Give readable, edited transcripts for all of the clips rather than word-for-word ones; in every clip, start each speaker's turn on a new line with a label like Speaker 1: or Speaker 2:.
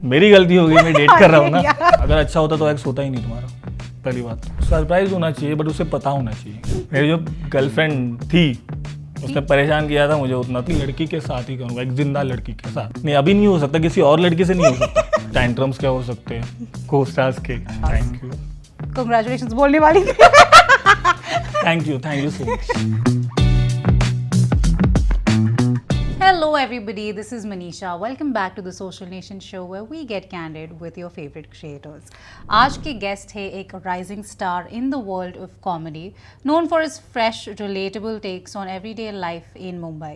Speaker 1: मेरी गलती होगी, मैं डेट कर रहा हूँ ना। अगर अच्छा होता तो एक्स होता ही नहीं तुम्हारा, पहली बात। सरप्राइज होना चाहिए बट उसे पता होना चाहिए। मेरी जो गर्लफ्रेंड थी उसने परेशान किया था मुझे उतना, तो लड़की के साथ ही करूँगा, एक जिंदा लड़की के साथ। नहीं अभी नहीं हो सकता, किसी और लड़की से नहीं हो सकता। टैंट्रम्स क्या हो सकते हैं को-स्टार्स के। थैंक यू,
Speaker 2: Congratulations बोलने वाली थी।
Speaker 1: Thank you so much.
Speaker 2: Hello everybody, this is Manisha. Welcome back to the Social Nation show where we get candid with your favorite creators. आज के guest है एक rising star in the world of comedy, known for his fresh, relatable takes on everyday life in Mumbai.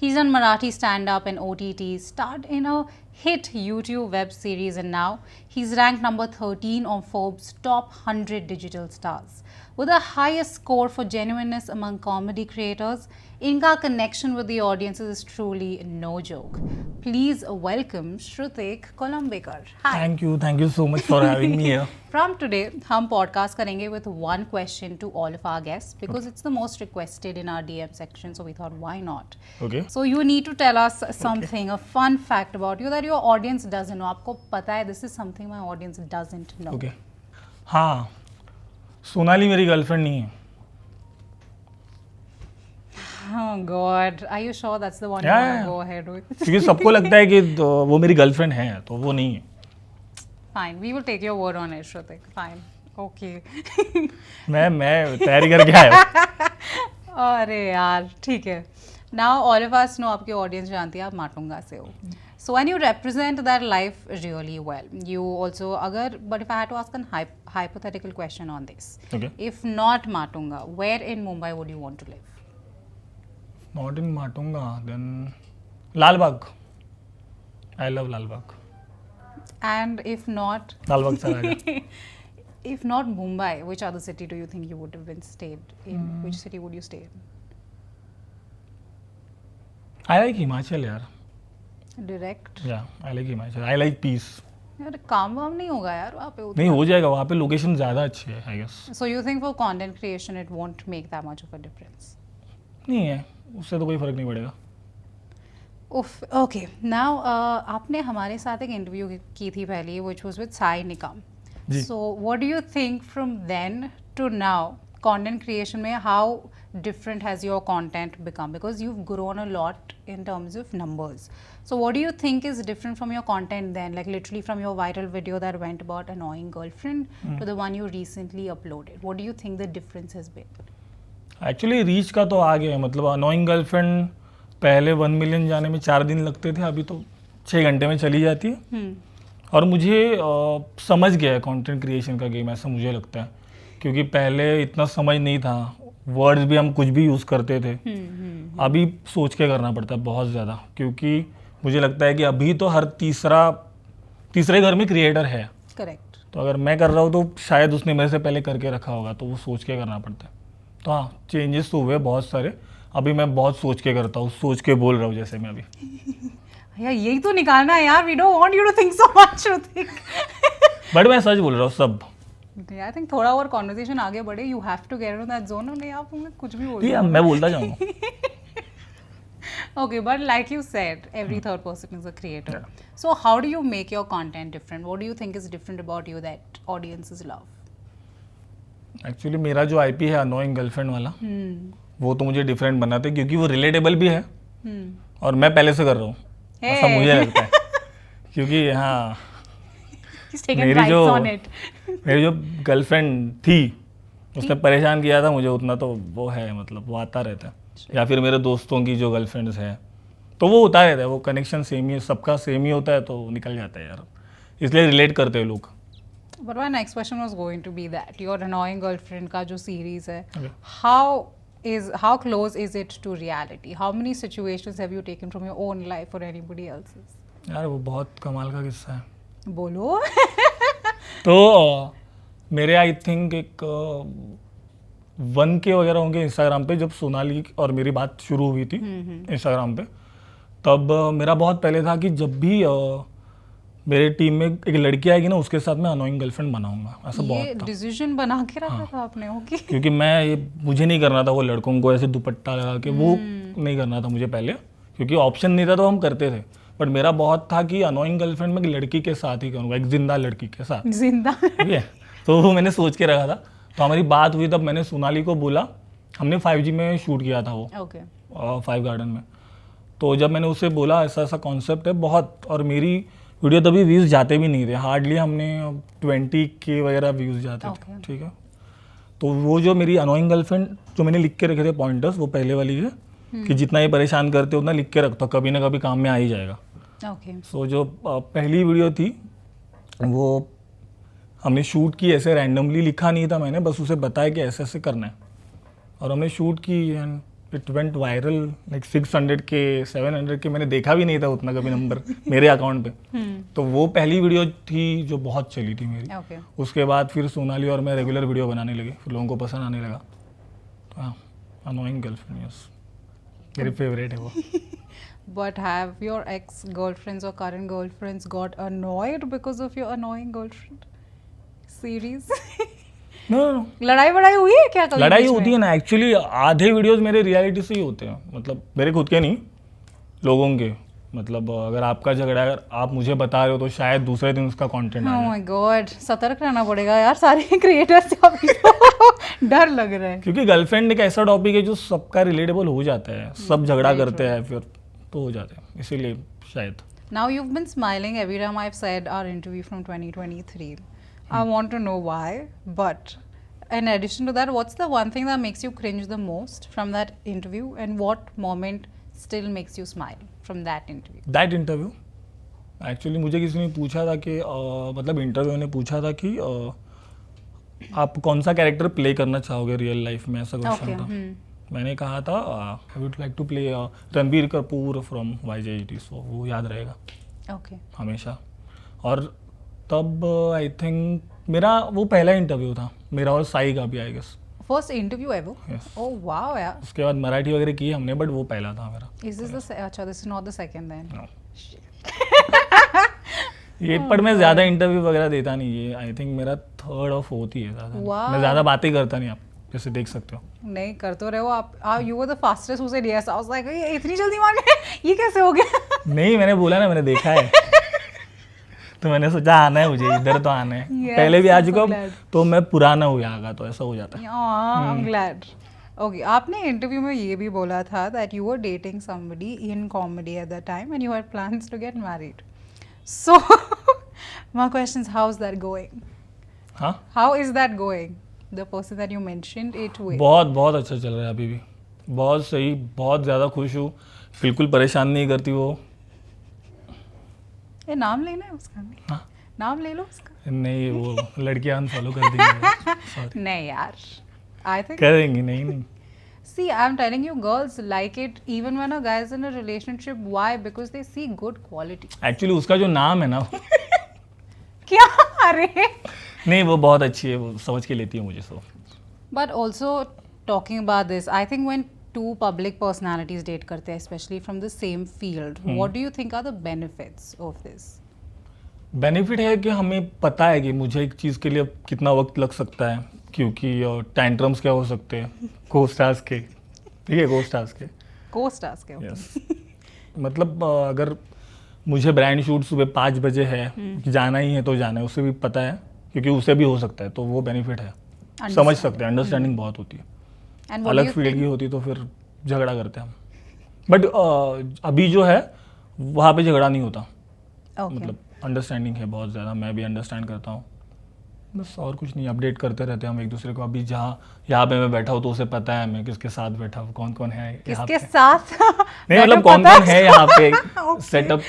Speaker 2: He's done Marathi stand-up and OTT, starred in a hit YouTube web series, and now he's ranked number 13 on Forbes' top 100 digital stars. With the highest score for genuineness among comedy creators, इनका connection with the audiences is truly no joke. Please welcome Shrutik Kolombekar. Hi.
Speaker 1: Thank you so much for having me here.
Speaker 2: From today, हम podcast करेंगे with one question to all of our guests because it's the most requested in our DM section. So we thought, why not?
Speaker 1: Okay.
Speaker 2: So you need to tell us something, a fun fact about you that your audience doesn't know. आपको पता है this is something my audience doesn't know.
Speaker 1: Okay. हाँ, सोनाली मेरी girlfriend नहीं है।
Speaker 2: Oh God, are you sure that's the one you
Speaker 1: Yeah,
Speaker 2: want to
Speaker 1: yeah.
Speaker 2: go ahead with?
Speaker 1: क्योंकि सबको लगता है कि वो मेरी गर्लफ्रेंड है, तो वो नहीं है।
Speaker 2: Fine, we will take your word on it, Shrutik. Fine, okay.
Speaker 1: मैं तैयारी करके आया हूँ।
Speaker 2: अरे यार ठीक है. Now all of us know आपकी audience जानती है आप माटुंगा से हो. So when you represent that life really well, you also but if I had to ask a hypothetical question on this,
Speaker 1: Okay.
Speaker 2: if not Matunga, where in Mumbai would you want to live?
Speaker 1: Not in Matunga, then Lalbagh. I love Lalbagh.
Speaker 2: And if not,
Speaker 1: Lalbagh चला गया।
Speaker 2: if not Mumbai, which other city do you think you would have been stayed in? Which city would you stay in?
Speaker 1: I like Himachal यार।
Speaker 2: Direct.
Speaker 1: Yeah, I like Himachal. I like peace।
Speaker 2: यार काम वाम नहीं होगा यार वहाँ पे उतना.
Speaker 1: नहीं हो जाएगा, वहाँ पे लोकेशन ज़्यादा अच्छी है I guess।
Speaker 2: So you think for content creation it won't make that much of a difference?
Speaker 1: नहीं है, उससे तो कोई फर्क नहीं पड़ेगा।
Speaker 2: Oof, okay. Now आपने हमारे साथ एक इंटरव्यू की थी पहले which was with Sai Nikam.
Speaker 1: जी।
Speaker 2: So what do you think from then to now content creation में how different has your content become because you've grown a lot in terms of numbers. So what do you think is different from your content then, like literally from your viral video that went about annoying girlfriend to the one you recently uploaded? What do you think the difference has been?
Speaker 1: Actually reach का तो आ गया है, मतलब annoying girlfriend पहले 1 million जाने में 4 दिन लगते थे, अभी तो 6 घंटे में चली जाती है। और मुझे समझ गया है कंटेंट क्रिएशन का गेम, ऐसा मुझे लगता है, क्योंकि पहले इतना समझ नहीं था, वर्ड्स भी हम कुछ भी यूज़ करते थे। अभी सोच के करना पड़ता है बहुत ज़्यादा, क्योंकि मुझे लगता है कि अभी तो हर तीसरे घर में क्रिएटर है।
Speaker 2: करेक्ट.
Speaker 1: तो अगर मैं कर रहा हूँ तो शायद उसने मेरे से पहले करके रखा होगा, तो वो सोच के करना पड़ता है। तो हाँ, चेंजेस तो हुए बहुत सारे। अभी मैं बहुत सोच के करता हूँ, सोच के बोल रहा हूँ जैसे मैं अभी।
Speaker 2: यार यही तो निकालना है यार. We don't want you to think so much, Shrutik.
Speaker 1: But मैं सच बोल रहा हूँ सब।
Speaker 2: I think थोड़ा और conversation आगे बढ़े. You have to get into that zone. नहीं आप कुछ भी बोल
Speaker 1: ठीक है, मैं बोलता जाऊँगा।
Speaker 2: Okay, but like you said, every third person is a creator. Yeah. So how do you make your content different? What do you think is different about you that audiences love?
Speaker 1: Actually मेरा जो IP है annoying girlfriend वाला, वो तो मुझे different बनाते हैं क्योंकि वो रिलेटेबल भी है और मैं पहले से कर रहा हूँ, ऐसा मुझे लगता है। क्योंकि हाँ, मेरी जो गर्लफ्रेंड थी उसने परेशान किया था मुझे उतना, तो वो है, मतलब वो आता रहता है। या फिर मेरे दोस्तों की जो गर्लफ्रेंड्स हैं तो वो होता रहता है, वो कनेक्शन सेम ही, सबका सेम ही होता है, तो निकल जाता है यार, इसलिए रिलेट करते हैं लोग।
Speaker 2: But my next question was going to be that your annoying girlfriend का जो series है,
Speaker 1: Okay.
Speaker 2: how close is it to reality? How many situations have you taken from your own life or anybody else's?
Speaker 1: यार वो बहुत कमाल का किस्सा है।
Speaker 2: बोलो।
Speaker 1: तो मेरे आई थिंक एक 1K वगैरह होंगे इंस्टाग्राम पे, जब सोनाली और मेरी बात शुरू हुई थी इंस्टाग्राम पे। तब मेरा बहुत पहले था कि जब भी मेरे टीम में एक लड़की आएगी ना, उसके साथ मैं अनोइंग गर्लफ्रेंड बनाऊंगा, ऐसा बहुत था।
Speaker 2: डिसीजन बना के रखा था आपने? ओके।
Speaker 1: क्योंकि मुझे नहीं करना था वो लड़कों को ऐसे दुपट्टा लगा के, वो नहीं करना था मुझे पहले, क्योंकि ऑप्शन नहीं था तो हम करते थे। बट मेरा बहुत था कि अनोइंग गर्लफ्रेंड में एक लड़की के साथ ही करूँगा, एक जिंदा लड़की के साथ,
Speaker 2: जिंदा
Speaker 1: ठीक है। तो वो मैंने सोच के रखा था। तो हमारी बात हुई तब मैंने सोनाली को बोला, हमने 5G में शूट किया था वो,
Speaker 2: ओके
Speaker 1: 5 गार्डन में। तो जब मैंने उससे बोला ऐसा ऐसा कॉन्सेप्ट है बहुत, और मेरी वीडियो तभी व्यूज़ जाते भी नहीं थे, हार्डली हमने 20K वगैरह व्यूज़ जाते थे,
Speaker 2: Okay.
Speaker 1: ठीक है। तो वो जो मेरी अनोइंग गर्लफ्रेंड जो मैंने लिख के रखे थे पॉइंटर्स, वो पहले वाली है कि जितना ही परेशान करते उतना लिख के रखता, कभी ना कभी काम में आ ही जाएगा।
Speaker 2: ओके
Speaker 1: सो जो पहली वीडियो थी वो हमने शूट की, ऐसे रैंडमली लिखा नहीं था मैंने, बस उसे बताया कि ऐसे ऐसे करना है, और हमने शूट की and it went viral like 600K 700K, मैंने देखा भी नहीं था उतना कभी नंबर मेरे अकाउंट पे। तो वो पहली वीडियो थी जो बहुत चली थी मेरी।
Speaker 2: ओके
Speaker 1: उसके बाद फिर सोनाली और मैं रेगुलर वीडियो बनाने लगे, फिर लोगों को पसंद आने लगा। तो हाँ, अनोइंग गर्लफ्रेंड यस, मेरी फेवरेट है वो।
Speaker 2: But have your ex-girlfriends or current girlfriends got annoyed because of your annoying girlfriend series?
Speaker 1: No no,
Speaker 2: लड़ाई वड़ाई हुई है क्या कभी
Speaker 1: लड़ाई
Speaker 2: बीच में?
Speaker 1: होती है ना, एक्चुअली आधे वीडियोस मेरे रियलिटी से ही होते हैं, मतलब मेरे खुद के नहीं, लोगों के। मतलब अगर आपका झगड़ा है, अगर आप मुझे बता रहे हो तो शायद दूसरे दिन उसका कंटेंट आ
Speaker 2: Oh
Speaker 1: जाए,
Speaker 2: my God, सतर्क रहना पड़ेगा यार सारे क्रिएटर्स से अभी तो डर लग रहा है।
Speaker 1: क्योंकि गर्लफ्रेंड एक ऐसा टॉपिक है जो सबका रिलेटेबल हो जाता है, सब झगड़ा करते हैं फिर तो हो जाते हैं, इसीलिए शायद।
Speaker 2: Now you've been smiling every time I've said our interview from 2023. I want to know why, but in addition to that, what's the one thing that makes you cringe the most from that interview, and what moment still makes you smile from that interview?
Speaker 1: That interview actually मुझे किसी ने पूछा था कि मतलब interview ने पूछा था कि आप कौन सा कैरेक्टर प्ले करना चाहोगे रियल लाइफ में, ऐसा क्वेश्चन
Speaker 2: Okay.
Speaker 1: था। मैंने कहा था I would like to play Ranbir Kapoor from YJT, so वो याद रहेगा
Speaker 2: Okay.
Speaker 1: हमेशा। और तब आई थिंक मेरा वो पहला इंटरव्यू था मेरा और साई का भी, I guess.
Speaker 2: First interview ever?
Speaker 1: Yes.
Speaker 2: Oh wow, yeah.
Speaker 1: उसके बाद मराठी वगैरह की हमने, बट वो पहला था मेरा।
Speaker 2: Is this अच्छा, this is not the second then.
Speaker 1: No. ये पर मैं ज़्यादा इंटरव्यू वगैरह देता नहीं, ये आई थिंक मेरा 3rd और 4th ही है ज़्यादा।
Speaker 2: Wow.
Speaker 1: मैं ज़्यादा बातें करता नहीं, आप जैसे देख सकते हो।
Speaker 2: नहीं कर तो रहे हो आप। You were the fastest who said yes. I was like, ये इतनी जल्दी मान गए, ये कैसे हो गया?
Speaker 1: नहीं, मैंने बोला ना, मैंने देखा है तो मैंने सोचा आना है मुझे, इधर तो आना है।
Speaker 2: Yes,
Speaker 1: पहले भी आ
Speaker 2: I'm so
Speaker 1: चुका हूँ,
Speaker 2: glad.
Speaker 1: तो मैं पुराना हुआ आगा, तो ऐसा हो जाता है।
Speaker 2: Yeah, I'm glad. Okay, आपने इंटरव्यू में ये भी बोला था that you were dating somebody in comedy at that time and you had plans to get married. So, my question is, how's that going?
Speaker 1: हाँ,
Speaker 2: How is that going? The person that you mentioned it with.
Speaker 1: बहुत बहुत अच्छा चल रहा है अभी भी, बहुत सही, बहुत ज़्यादा खुश हूँ, बिल्कुल परेशान नहीं करती वो।
Speaker 2: ये नाम लेना है उसका?
Speaker 1: हाँ,
Speaker 2: नाम ले लो उसका।
Speaker 1: नहीं, वो लड़कियां अनफॉलो कर देंगी, सॉरी,
Speaker 2: नहीं यार, I think.
Speaker 1: कर देंगी, नहीं नहीं।
Speaker 2: See, I'm telling you, girls like it even when a guy is in a relationship. Why? Because they see good quality.
Speaker 1: Actually उसका जो नाम है ना
Speaker 2: क्या? अरे?
Speaker 1: नहीं, वो बहुत अच्छी है, वो समझ के लेती है मुझे, सो।
Speaker 2: But also talking about this, I think when two public personalities date करते हैं, especially from the same field, what do you think are the benefits of this?
Speaker 1: Benefit है कि हमें पता है कि मुझे एक चीज़ के लिए कितना वक्त लग सकता है, क्योंकि टैंट्रम्स क्या हो सकते हैं को स्टार्स के, ठीक है, को स्टार्स के।
Speaker 2: Co-stars के?
Speaker 1: यस, मतलब अगर मुझे ब्रांड शूट सुबह 5 बजे है, कि जाना ही है तो जाना है, उसे भी पता है, क्योंकि उसे भी हो सकता है, तो वो बेनिफिट है, समझ सकते हैं, अंडरस्टैंडिंग बहुत होती है।
Speaker 2: And what do
Speaker 1: अलग
Speaker 2: you
Speaker 1: फील्ड
Speaker 2: think?
Speaker 1: की होती तो फिर झगड़ा करते हैं हम, बट अभी जो है वहाँ पे झगड़ा नहीं होता,
Speaker 2: Okay.
Speaker 1: मतलब अंडरस्टैंडिंग है बहुत ज़्यादा, मैं भी अंडरस्टैंड करता हूँ, बस और कुछ नहीं, अपडेट करते रहते हैं हम एक दूसरे को। अभी यहाँ पे मैं बैठा हूँ तो उसे पता है मैं किसके साथ बैठा हूँ, कौन कौन है यहाँ
Speaker 2: किसके
Speaker 1: पे।
Speaker 2: साथ?
Speaker 1: नहीं, मतलब कौन कौन है यहाँ पे, सेटअप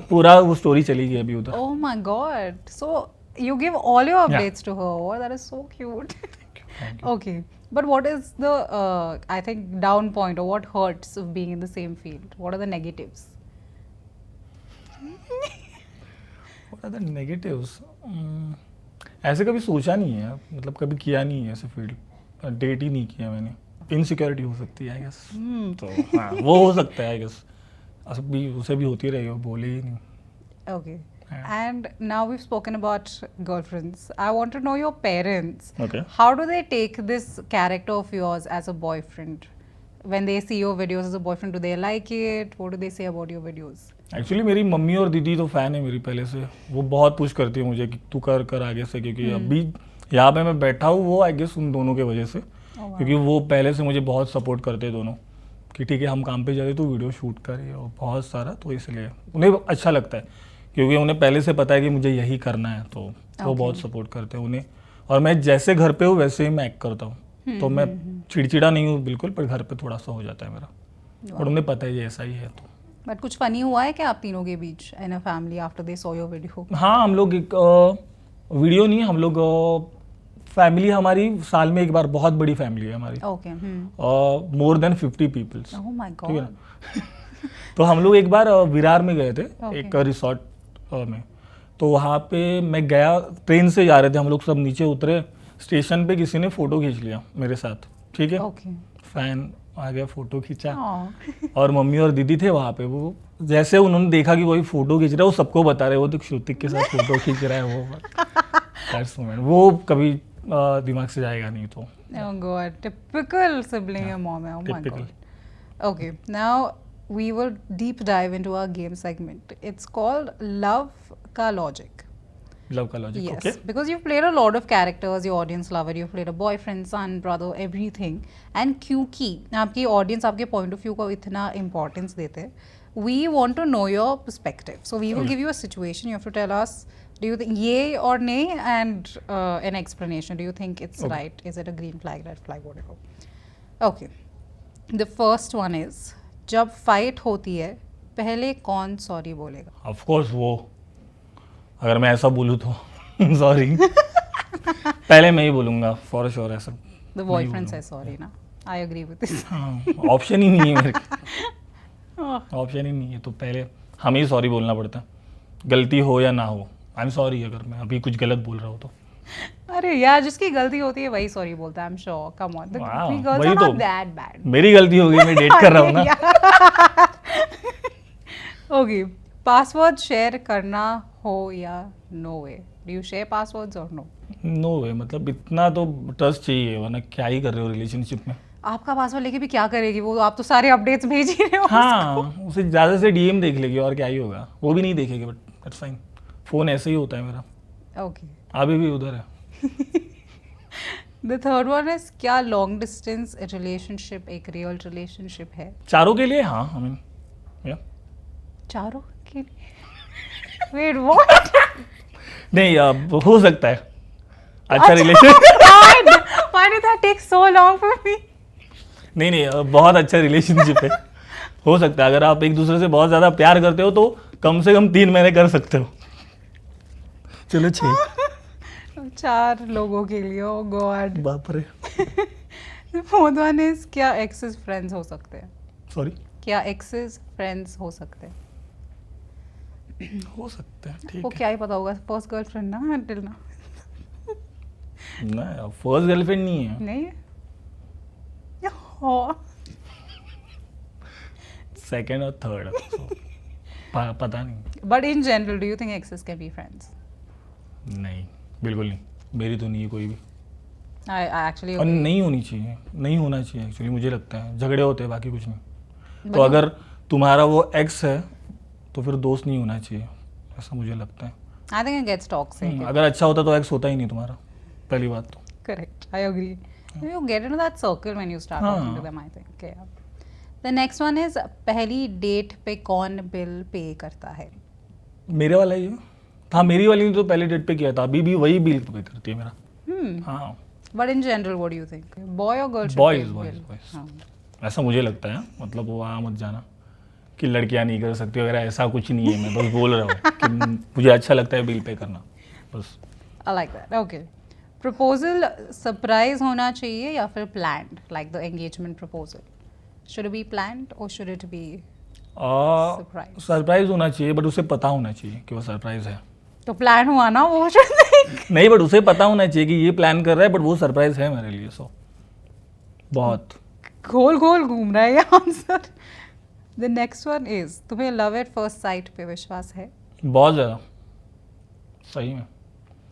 Speaker 1: पूरा वो स्टोरी चली गई अभी उधर।
Speaker 2: Oh my God! So you give all your
Speaker 1: Yeah.
Speaker 2: updates to her. Oh, that is so cute.
Speaker 1: Thank you.
Speaker 2: Okay, but what is the I think down point, or what hurts of being in the same field? What are the negatives?
Speaker 1: What are the negatives? ऐसे कभी सोचा नहीं है, मतलब कभी किया नहीं है ऐसे फील्ड, डेट ही नहीं किया मैंने। इनसिक्योरिटी हो सकती है आई गेस, तो हाँ वो हो सकता है आई गेस, अभी उसे भी होती रहेगी, वो बोले ही नहीं।
Speaker 2: Okay.
Speaker 1: Yeah.
Speaker 2: And now we've spoken about girlfriends. I want to know your parents.
Speaker 1: Okay.
Speaker 2: How do they take this character of yours as a boyfriend? When they see your videos as a boyfriend, do they like it? What do they say about your videos?
Speaker 1: Actually मेरी mummy और दीदी तो fan है मेरी पहले से, वो बहुत पुश करती है मुझे कि तू कर कर आगे से, क्योंकि अभी यहाँ पे मैं बैठा हूँ वो आई गेस उन दोनों के वजह से, क्योंकि वो पहले से मुझे बहुत सपोर्ट करते हैं दोनों कि ठीक है हम काम पे जाते तो वीडियो शूट करें और बहुत सारा, तो इसलिए उन्हें अच्छा लगता है क्योंकि उन्हें पहले से पता है कि मुझे यही करना है, तो वो बहुत सपोर्ट करते हैं उन्हें। और मैं जैसे घर पे हूँ वैसे ही मैं एक्ट करता हूँ, तो मैं चिड़चिड़ा नहीं हूँ बिल्कुल, पर घर पे थोड़ा सा हो जाता है मेरा, और उन्हें पता है ये ऐसा ही है। तो
Speaker 2: बट कुछ फनी हुआ है क्या आप तीनों के बीच in a family after they saw your video?
Speaker 1: हाँ, हम लोग एक वीडियो नहीं, हम लोग फैमिली हमारी साल में एक बार, बहुत बड़ी फैमिली है हमारी,
Speaker 2: okay.
Speaker 1: More than 50 peoples.
Speaker 2: Oh my
Speaker 1: ठीक है
Speaker 2: गॉड।
Speaker 1: ना? तो हम लोग एक बार विरार में गए थे, एक रिसोर्ट में, तो वहाँ पे मैं गया, ट्रेन से जा रहे थे हम लोग, सब नीचे उतरे, स्टेशन पे किसी ने फ़ोटो खींच लिया मेरे साथ, ठीक है,
Speaker 2: ओके।
Speaker 1: फैन आ गया, फ़ोटो खींचा,
Speaker 2: Oh.
Speaker 1: और मम्मी और दीदी थे वहाँ पे, वो जैसे उन्होंने देखा कि कोई फ़ोटो खींच रहा है, वो सबको बता रहे वो तो श्रुतिक के साथ फ़ोटो खींच रहा है, वो दैट्स मोमेंट, वो कभी दिमाग से जाएगा नहीं। तो
Speaker 2: Oh god, typical sibling your mom. Oh my
Speaker 1: typical.
Speaker 2: god. Okay, now we will deep dive into our game segment. It's called Love Ka Logic.
Speaker 1: Love का logic,
Speaker 2: Yes,
Speaker 1: okay.
Speaker 2: because you've played a lot of characters, your audience lover, you've played a boyfriend, son, brother, everything. And क्योंकि आपकी audience आपके point of view को इतना importance देते हैं, we want to know your perspective. So we will
Speaker 1: Okay.
Speaker 2: give you a situation. You have to tell us, do you think yay or nay, and an explanation. Do you think it's
Speaker 1: Okay.
Speaker 2: right? Is it a green flag, red flag, whatever? Okay. The first one is, जब fight होती है, पहले कौन sorry बोलेगा?
Speaker 1: Of course वो, अगर मैं ऐसा बोलूँ तो सॉरी पहले मैं ही बोलूँगा फॉर श्योर, ऐसा
Speaker 2: The boyfriend says sorry, ना? I agree with this.
Speaker 1: Option ही नहीं है मेरे
Speaker 2: Oh.
Speaker 1: ऑप्शन ही नहीं है, तो पहले हमें ही सॉरी बोलना पड़ता है, गलती हो या ना हो। आई एम सॉरी अगर मैं अभी कुछ गलत बोल रहा हूँ तो।
Speaker 2: अरे यार, जिसकी गलती होती है वही सॉरी बोलता है। I'm sure. Come on, the
Speaker 1: Wow,
Speaker 2: we girls
Speaker 1: वही
Speaker 2: are
Speaker 1: तो।
Speaker 2: not that bad.
Speaker 1: मेरी गलती होगी, मैं डेट कर रहा हूँ ना।
Speaker 2: Okay, password share करना हो या no way? Do you share passwords or no?
Speaker 1: No way, मतलब इतना तो ट्रस्ट चाहिए, वरना क्या ही कर रहे हो रिलेशनशिप में।
Speaker 2: आपका पासवर्ड लेके भी क्या करेगी वो? आप तो सारे अपडेट्स भेज ही रहे हो।
Speaker 1: हाँ, उसे ज़्यादा से डीएम देख लेगी और क्या ही होगा, वो भी नहीं देखेगी, बट दैट्स फाइन। फ़ोन ऐसे ही होता है मेरा,
Speaker 2: Okay.
Speaker 1: अभी भी उधर है।
Speaker 2: The third one is, क्या long distance relationship एक real relationship है?
Speaker 1: चारों के लिए हाँ, आई मीन या
Speaker 2: चारों के लिए? Wait, what?
Speaker 1: नहीं, अब हो सकता है अच्छा relation.
Speaker 2: God, why did that take so long for me?
Speaker 1: नहीं नहीं, बहुत अच्छा रिलेशनशिप है, हो सकता है। अगर आप एक दूसरे से बहुत ज़्यादा प्यार करते हो तो कम से कम 3 महीने कर सकते हो। चलो 6।
Speaker 2: 4 लोगों के लिए, oh God.
Speaker 1: बाप रे,
Speaker 2: The fourth one is, क्या exes friends हो सकते हैं?
Speaker 1: सॉरी,
Speaker 2: क्या exes friends हो सकते हैं?
Speaker 1: हो सकता है, ठीक
Speaker 2: वो
Speaker 1: है।
Speaker 2: क्या ही पता होगा, फर्स्ट गर्लफ्रेंड ना until ना।
Speaker 1: नहीं, फर्स्ट गर्लफ्रेंड नहीं है,
Speaker 2: नहीं है? Oh.
Speaker 1: सेकंड और थर्ड, पता नहीं।
Speaker 2: But in general, do you think exes can be friends?
Speaker 1: नहीं, बिल्कुल नहीं, मेरी तो नहीं है कोई भी,
Speaker 2: I actually
Speaker 1: और
Speaker 2: agree.
Speaker 1: नहीं होनी चाहिए, नहीं होना चाहिए एक्चुअली, मुझे लगता है झगड़े होते हैं, बाकी कुछ नहीं। तो
Speaker 2: But-
Speaker 1: अगर तुम्हारा वो एक्स है तो फिर दोस्त नहीं होना चाहिए, ऐसा मुझे लगता है।
Speaker 2: I think it gets toxic.
Speaker 1: अगर अच्छा होता तो एक्स होता ही नहीं तुम्हारा, पहली बात तो।
Speaker 2: Correct. I agree. You get into that circle when you start talking to
Speaker 1: हाँ।
Speaker 2: them, I think. Okay, yeah. The next one is, पहली डेट पे कौन बिल पे करता है?
Speaker 1: मेरे वाला ही है, हाँ मेरी वाली ने तो पहले डेट पे किया था, अभी भी वही बिल पे करती है मेरा।
Speaker 2: Hmm.
Speaker 1: हाँ,
Speaker 2: But in general, what do you think? Boy or girl should
Speaker 1: Boys,
Speaker 2: pay
Speaker 1: boys,
Speaker 2: bill?
Speaker 1: boys.
Speaker 2: हाँ.
Speaker 1: ऐसा मुझे लगता है, मतलब वो वहाँ मत जाना कि लड़कियाँ नहीं कर सकती वगैरह, ऐसा कुछ नहीं है। मैं बस बोल रहा हूँ कि मुझे अच्छा लगता है बिल पे करना, बस।
Speaker 2: I like that. Okay. Proposal surprise होना चाहिए या फिर planned, like the engagement proposal? Should it be planned or should it be surprise?
Speaker 1: Surprise होना चाहिए, बट उसे पता होना चाहिए कि वो सरप्राइज है।
Speaker 2: तो प्लान हुआ ना वो should think.
Speaker 1: नहीं, बट उसे पता होना चाहिए कि ये प्लान कर रहा है, बट वो सरप्राइज है मेरे लिए। सो बहुत
Speaker 2: गोल गोल घूम रहा है ये answer. The next one is, तुम्हें love at first sight पे विश्वास है?
Speaker 1: बहुत ज़्यादा, सही में।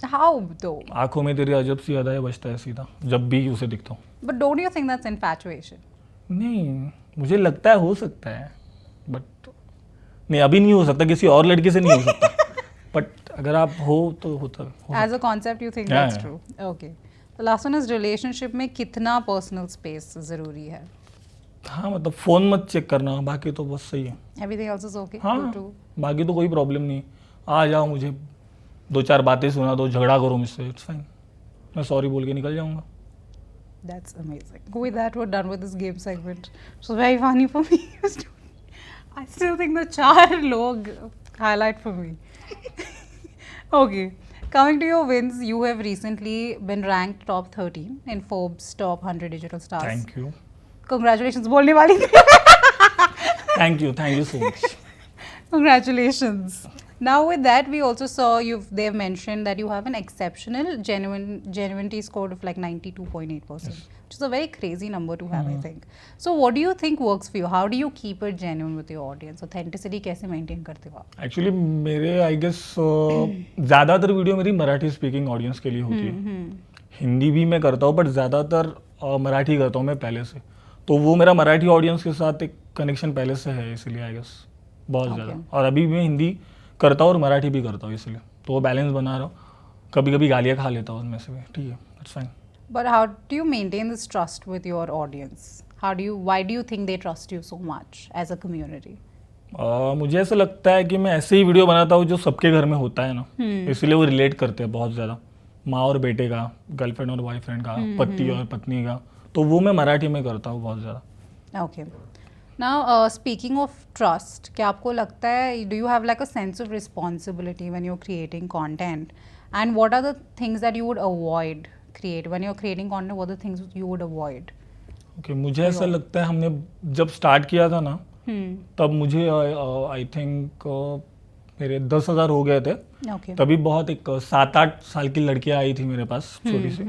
Speaker 2: How though?
Speaker 1: आंखों में तेरी अजब सी अदाएं बजता है सीधा, जब भी उसे दिखता हूँ।
Speaker 2: But don't you think that's infatuation?
Speaker 1: नहीं, मुझे लगता है हो सकता है, बट नहीं अभी नहीं हो सकता, किसी और लड़के से नहीं हो सकता बट अगर आप हो तो होता
Speaker 2: As a concept, you think
Speaker 1: Yeah,
Speaker 2: that's
Speaker 1: yeah.
Speaker 2: true. Okay. The last one is relationship में कितना personal space ज़रूरी है?
Speaker 1: हाँ मतलब फ़ोन मत चेक करना, बाकी तो बस सही है।
Speaker 2: Everything else is okay?
Speaker 1: हाँ
Speaker 2: Good to.
Speaker 1: बाकी तो कोई प्रॉब्लम नहीं, आ जाओ मुझे 2-4 बातें सुना दो, झगड़ा करो मुझसे, इट्स फाइन, मैं सॉरी बोल के निकल जाऊँगा।
Speaker 2: That's amazing. With that, we're done with this game segment. It was very funny for me. I still think the 4 log highlight for me. Okay. Coming to your wins, you have recently been ranked top 13 in Forbes top 100 digital stars.
Speaker 1: Thank you,
Speaker 2: Congratulations. बोलने वाली थी.
Speaker 1: Thank you so much.
Speaker 2: Congratulations. Now with that, we also saw they've mentioned that you have an exceptional genuinity score of like 92.8%, which is a very crazy number to have, I think. So what do you think works for you? How do you keep it genuine with your audience? Authenticity कैसे maintain करते हो आप?
Speaker 1: Actually मेरे I guess ज़्यादातर video मेरी Marathi speaking audience के लिए होती है। हिंदी भी मैं करता हूँ बट ज़्यादातर मराठी करता हूँ मैं पहले से, तो वो मेरा मराठी ऑडियंस के साथ एक कनेक्शन पहले से है, इसलिए आई गेस बहुत ज़्यादा। और अभी मैं हिंदी करता हूँ और मराठी भी करता हूँ, इसलिए तो वो बैलेंस बना रहा हूँ। कभी कभी गालियाँ खा लेता हूँ उनमें से भी, ठीक है, it's fine.
Speaker 2: But how do you maintain this trust with your audience? Why do you think they trust you so much as a community?
Speaker 1: मुझे ऐसा लगता है कि मैं ऐसे ही वीडियो बनाता हूँ जो सबके घर में होता है ना, इसलिए वो रिलेट करते हैं बहुत ज़्यादा। माँ और बेटे का, गर्लफ्रेंड और बॉयफ्रेंड का, पति और पत्नी का, तो वो मैं मराठी में करता हूँ बहुत ज़्यादा।
Speaker 2: Okay. Now, speaking of trust, क्या आपको लगता है, do you have like a sense of responsibility when you're creating content? And what are the things that you would avoid when you're creating content? What are the things you would avoid?
Speaker 1: Okay मुझे ऐसा लगता है हमने जब start किया था ना, तब मुझे आई थिंक मेरे 10,000 हो गए थे।
Speaker 2: Okay.
Speaker 1: तभी बहुत एक 7-8 साल की लड़कियां आई थी मेरे पास, छोटी सी,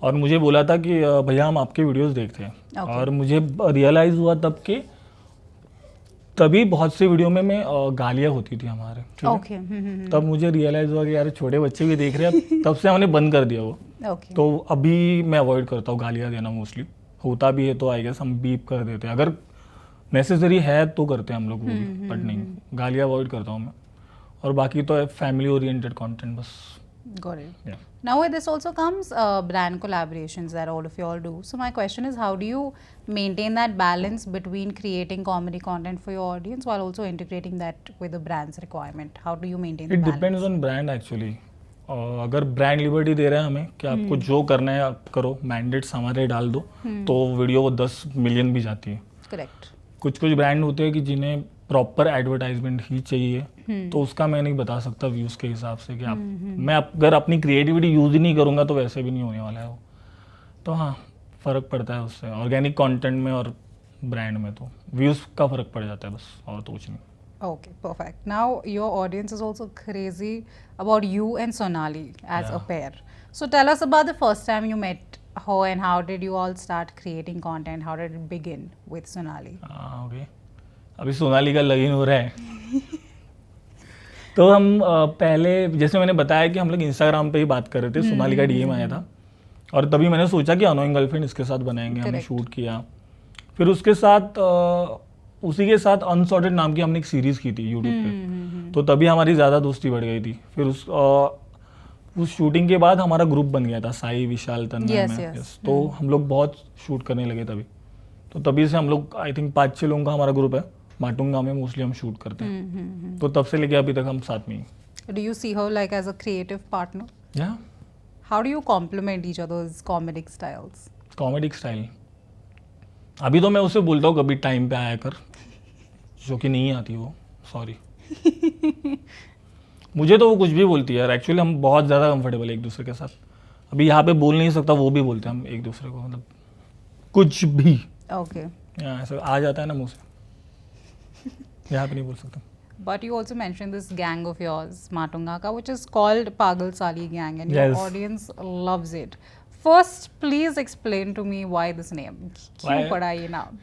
Speaker 1: और मुझे बोला था कि भैया हम आपके वीडियोस देखते हैं।
Speaker 2: Okay.
Speaker 1: और मुझे रियलाइज़ हुआ तभी बहुत से वीडियो में मैं गालियाँ होती थी हमारे, ठीक है?
Speaker 2: Okay.
Speaker 1: तब मुझे रियलाइज़ हुआ कि यार छोटे बच्चे भी देख रहे हैं, तब से हमने बंद कर दिया वो।
Speaker 2: Okay.
Speaker 1: तो अभी मैं अवॉइड करता हूँ गालियाँ देना, मोस्टली होता भी है तो आई गेस हम बीप कर देते हैं, अगर नेसेसरी है तो करते हैं हम लोग वो भी, बट नहीं, गालियाँ अवॉइड करता हूँ मैं। और बाकी तो फैमिली ओरिएंटेड कंटेंट बस।
Speaker 2: Got it.
Speaker 1: Yeah.
Speaker 2: Now with this also comes brand collaborations that all of you all do. So my question is, how do you maintain that balance between creating comedy content for your audience while also integrating that with the brand's requirement? How do you maintain the
Speaker 1: it
Speaker 2: balance?
Speaker 1: Depends on brand actually. अगर brand liberty दे रहा है हमें कि आपको जो करना है आप करो, मैंडेट्स हमारे डाल दो, तो वीडियो वो 10 मिलियन भी जाती है।
Speaker 2: Correct.
Speaker 1: कुछ ब्रांड होते हैं कि जिन्हें प्रॉपर एडवर्टाइजमेंट ही चाहिए, तो उसका मैं नहीं बता सकता व्यूज़ के हिसाब से कि आप मैं अगर अपनी क्रिएटिविटी यूज़ ही नहीं करूँगा तो वैसे भी नहीं होने वाला है वो। तो हाँ फ़र्क पड़ता है उससे, ऑर्गेनिक कंटेंट में और ब्रांड में तो व्यूज़ का फ़र्क पड़ जाता है बस, और तो कुछ नहीं।
Speaker 2: Okay, perfect. Now your audience is also crazy about you and Sonali as a
Speaker 1: Yeah.
Speaker 2: pair. So tell us about the first time you met her and how did you all start creating content? How did it begin with Sonali?
Speaker 1: Okay, अभी सोनाली का login हो रहा है तो हम पहले जैसे मैंने बताया कि हम लोग इंस्टाग्राम पे ही बात कर रहे थे, सोनाली का डीएम आया था और तभी मैंने सोचा कि अनोइंग गर्लफ्रेंड इसके साथ बनाएंगे। हमने
Speaker 2: Correct.
Speaker 1: शूट किया, फिर उसके साथ उसी के साथ अनसॉर्टेड नाम की हमने एक सीरीज़ की थी यूट्यूब पे, तो तभी हमारी ज़्यादा दोस्ती बढ़ गई थी। फिर उस शूटिंग के बाद हमारा ग्रुप बन गया था, साई, विशाल, तन्मय,
Speaker 2: Yes,
Speaker 1: मैं,
Speaker 2: yes.
Speaker 1: yes. तो हम लोग बहुत शूट करने लगे तभी, तो तभी से हम लोग आई थिंक 5-6 लोगों का हमारा ग्रुप है, माटुंगा में मोस्टली हम शूट करते हैं। तो तब से लेके अभी तक हम साथ में ही।
Speaker 2: Do you see her like as a creative partner?
Speaker 1: या
Speaker 2: How do you complement each other's comedic styles?
Speaker 1: Comedic style, अभी तो मैं उससे बोलता हूँ कभी टाइम पे आया कर, जो कि नहीं आती वो, सॉरी मुझे तो वो कुछ भी बोलती है यार। एक्चुअली हम बहुत ज़्यादा कंफर्टेबल है एक दूसरे के साथ, अभी यहाँ पे बोल नहीं सकता, वो भी बोलते हैं हम एक दूसरे को, मतलब कुछ भी
Speaker 2: Okay.
Speaker 1: ऐसा आ जाता है ना मुँह से, यहाँ पे नहीं बोल सकता।
Speaker 2: But you also mentioned this gang of yours, Matungaka, which is called Pagal Sali Gang, and your
Speaker 1: Yes.
Speaker 2: audience loves it. First, please explain to me why this name. क्यों
Speaker 1: Why?
Speaker 2: पड़ा ये नाम?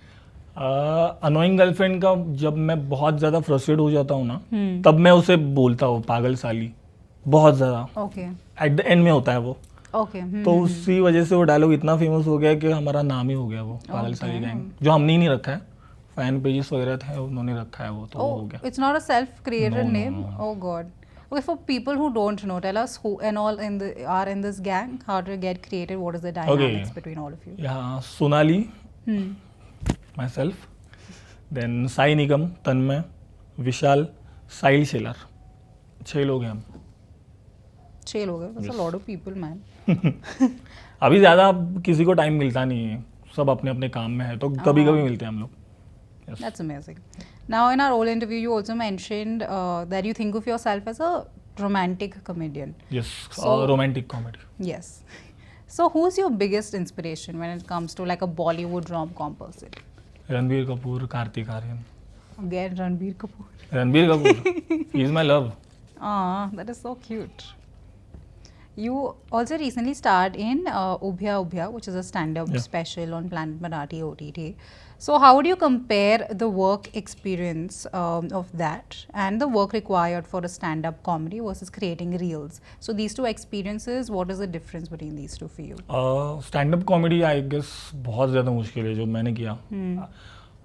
Speaker 1: अनोइंग गर्लफ्रेंड का जब मैं बहुत ज़्यादा frustrate हो जाता हूँ ना, तब मैं उसे बोलता हूँ पागल साली, बहुत ज़्यादा,
Speaker 2: Okay.
Speaker 1: एट द एंड में होता है वो।
Speaker 2: Okay.
Speaker 1: तो उसी वजह से वो डायलॉग इतना फेमस हो गया कि हमारा नाम ही हो गया वो, पागल साली गैंग, जो हमने ही नहीं रखा है, फैन पेजेस वगैरह थे उन्होंने रखा है वो तो वो हो
Speaker 2: Oh,
Speaker 1: गया.
Speaker 2: it's not a self-created
Speaker 1: No, no,
Speaker 2: name.
Speaker 1: no.
Speaker 2: Oh God. Okay, for people who don't know, tell us who and all are in this gang. How to get created? What is the dynamics between all of you?
Speaker 1: यहाँ Sonali,
Speaker 2: Hmm.
Speaker 1: myself, then Sai निगम, तन्मय, विशाल, साहिल शेलर, 6 लोग हैं हम.
Speaker 2: Chill हो गए. That's a
Speaker 1: Yes.
Speaker 2: lot of people, man.
Speaker 1: अभी ज़्यादा किसी को टाइम मिलता नहीं है, सब अपने अपने काम में है तो कभी कभी मिलते हैं हम लोग. Yes.
Speaker 2: That's amazing. Now, in our old interview, you also mentioned that you think of yourself as a romantic comedian.
Speaker 1: Yes,
Speaker 2: So-
Speaker 1: romantic comedy.
Speaker 2: Yes. So, who's your biggest inspiration when it comes to like a Bollywood rom-com person?
Speaker 1: Ranbir Kapoor, Kartik Aaryan.
Speaker 2: Again, Ranbir Kapoor.
Speaker 1: Ranbir Kapoor, he is my love.
Speaker 2: Ah, that is so cute. You also recently starred in Ubhya Ubhya, which is a stand-up
Speaker 1: Yeah.
Speaker 2: special on Planet Marathi OTT. So, how would you compare the work experience of that and the work required for a stand-up comedy versus creating reels? So, these two experiences, what is the difference between these two for you?
Speaker 1: Stand up comedy I guess बहुत ज़्यादा मुश्किल है जो मैंने किया.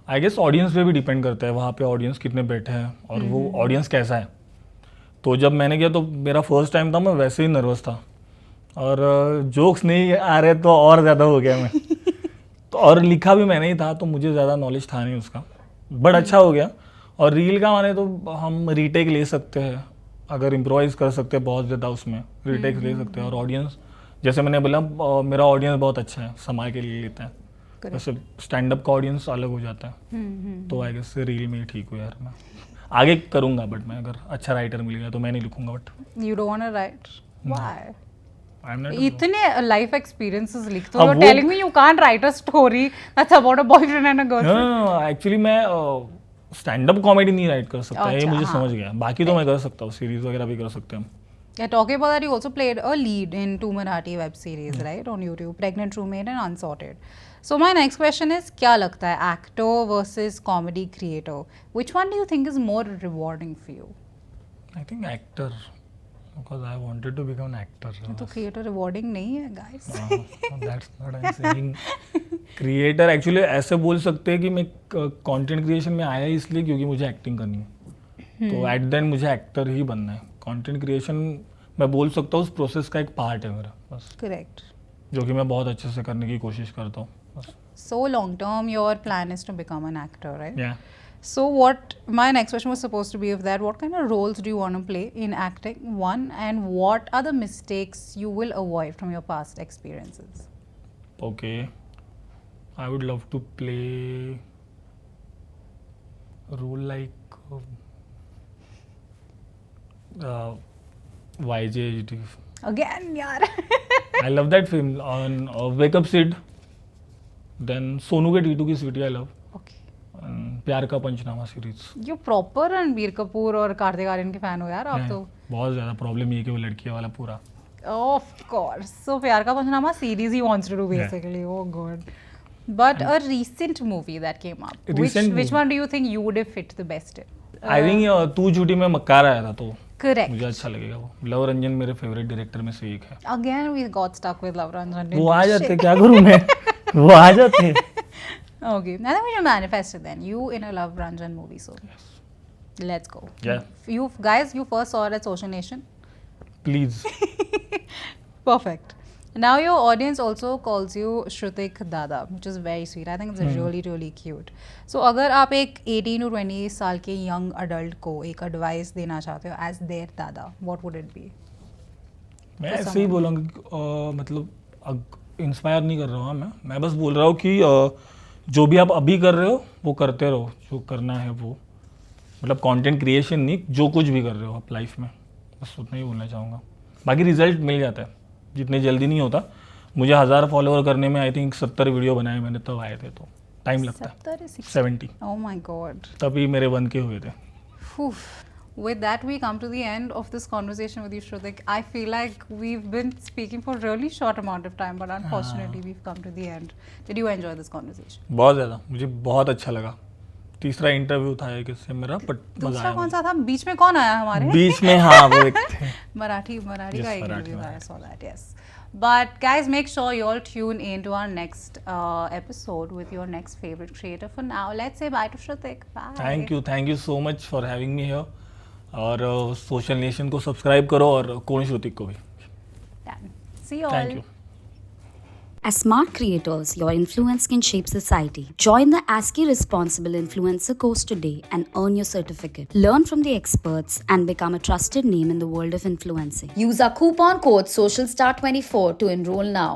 Speaker 1: I guess audience पे भी depend करता है, वहाँ पे ऑडियंस कितने बैठे हैं और वो ऑडियंस कैसा है. तो जब मैंने किया तो मेरा फर्स्ट टाइम था, मैं वैसे ही नर्वस था और जोक्स नहीं आ रहे तो और ज़्यादा हो गया मैं. तो और लिखा भी मैंने ही था तो मुझे ज़्यादा नॉलेज था नहीं उसका, बट अच्छा हो गया. और रील का माने तो हम रीटेक ले सकते हैं, अगर इम्प्रोवाइज कर सकते हैं बहुत ज़्यादा उसमें रीटेक ले सकते हैं. और ऑडियंस जैसे मैंने बोला मेरा ऑडियंस बहुत अच्छा है, समाज के लिए लेता है. वैसे स्टैंड अप का ऑडियंस अलग हो जाता है. तो आई गेस रील में ही ठीक हो यार. मैं आगे करूँगा बट मैं अगर अच्छा राइटर मिल गया तो मैं नहीं लिखूंगा. But
Speaker 2: You don't want to write? Why?
Speaker 1: I am not.
Speaker 2: इतने लाइफ एक्सपीरियंसेस लिखते
Speaker 1: अब
Speaker 2: हो,
Speaker 1: वो-
Speaker 2: telling me you can't right a story that's about a boyfriend and a girlfriend.
Speaker 1: Actually मैं स्टैंड अप कॉमेडी नहीं राइट कर सकता, ये
Speaker 2: अच्छा,
Speaker 1: मुझे
Speaker 2: हाँ.
Speaker 1: समझ गया. बाकी तो मैं कर सकता हूँ, सीरीज वगैरह भी कर सकते हैं हम.
Speaker 2: Yeah, talking about that, you also played a lead in two Marathi web series, right, on YouTube, Pregnant Roommate and Unsorted. So my next question is, क्या लगता है actor versus comedy creator? Which one do you think is more rewarding for you?
Speaker 1: I think actor, because I wanted to become an actor.
Speaker 2: तो creator rewarding नहीं है, guys.
Speaker 1: That's not I am saying. Creator actually ऐसे बोल सकते हैं कि मैं content creation में आया इसलिए क्योंकि मुझे एक्टिंग करनी है. तो एट द एंड मुझे एक्टर ही बनना है. कंटेंट क्रिएशन मैं बोल सकता हूँ उस प्रोसेस का एक पार्ट है मेरा बस,
Speaker 2: Correct.
Speaker 1: जो कि मैं बहुत अच्छे से करने की कोशिश करता हूँ बस.
Speaker 2: So long term, your plan is to become an actor, right?
Speaker 1: या
Speaker 2: So what my next question was supposed to be of that, what kind of roles do you want to play in acting, one, and what are the mistakes you will avoid from your past experiences?
Speaker 1: okay, I would love to play a role like YJHD.
Speaker 2: Again, yaar.
Speaker 1: I love that film. On Wake Up Sid, then Sonu के टीटू की Sweety I love,
Speaker 2: Okay.
Speaker 1: and Pyaar Ka Punchnama series.
Speaker 2: You proper Ranbir Kapoor और कार्तिक आर्यन के fan हो यार आप तो.
Speaker 1: बहुत ज़्यादा प्रॉब्लम ये कि वो लड़कियों वाला पूरा.
Speaker 2: Of course. So प्यार का पंचनामा series he wants to do basically. Oh god. But a recent movie that came up.
Speaker 1: Recent
Speaker 2: Which
Speaker 1: movie.
Speaker 2: one do you think you would have fit the best in?
Speaker 1: I think तू झूठी में मक्कार आया था तो
Speaker 2: Correct.
Speaker 1: मुझे अच्छा लगेगा. वो लव रंजन मेरे फेवरेट डायरेक्टर में से एक है.
Speaker 2: Again we got stuck with Love Ranjan.
Speaker 1: वो आ जाते, क्या करूँ मैं. वो आ जाते.
Speaker 2: Okay, I think we should manifest it then. You in a Love Ranjan movie, so let's go.
Speaker 1: Yeah.
Speaker 2: You guys, you first saw it at Social Nation.
Speaker 1: Please.
Speaker 2: Perfect. Now your audience also calls you Shrutik Dada, which is very sweet. I think it's really really cute. So अगर आप एक 18 to 20 साल के young adult को एक advice देना चाहते हो as their दादा, what would it be?
Speaker 1: मैं ऐसे ही बोलूँगा, मतलब इंस्पायर नहीं कर रहा हूँ मैं बस बोल रहा हूँ कि जो भी आप अभी कर रहे हो वो करते रहो, जो करना है वो, मतलब कंटेंट क्रिएशन नहीं, जो कुछ भी कर रहे हो आप लाइफ में, बस उतना ही बोलना चाहूँगा. बाकी रिजल्ट मिल जाता है, जितने जल्दी नहीं होता. मुझे 1000 फॉलोअर करने में आई थिंक 70 वीडियो बनाए मैंने तब आए थे, तो टाइम लगता है. 70
Speaker 2: Oh my god.
Speaker 1: तभी मेरे 1K हुए थे.
Speaker 2: Phew. With that, we come to the end of this conversation with you, Shrutik. I feel like we've been speaking for a really short amount of time, but unfortunately, we've come to the end. Did you enjoy this conversation?
Speaker 1: बहुत ज़्यादा, मुझे बहुत अच्छा लगा. तीसरा interview था एक इससे मेरा, बट मजा
Speaker 2: दूसरा
Speaker 1: आया
Speaker 2: कौन
Speaker 1: मुझे।
Speaker 2: सा था? बीच में कौन आया हमारे?
Speaker 1: बीच में हाँ वो एक थे।
Speaker 2: मराठी
Speaker 1: Yes,
Speaker 2: का एक
Speaker 1: मराठी
Speaker 2: इंटरव्यू था,
Speaker 1: में।
Speaker 2: I saw that, yes. But guys, make sure you all tune in to our next episode with your next favorite creator. For now, let's say bye to Shrutik. Bye.
Speaker 1: Thank you so much for having me here. और social nation को subscribe करो और कौन श्रुतिक को भी।
Speaker 2: Done. See you all.
Speaker 1: Thank you.
Speaker 3: As smart creators, your influence can shape society. Join the ASCII Responsible Influencer course today and earn your certificate. Learn from the experts and become a trusted name in the world of influencing. Use our coupon code SOCIALSTAR24 to enroll now.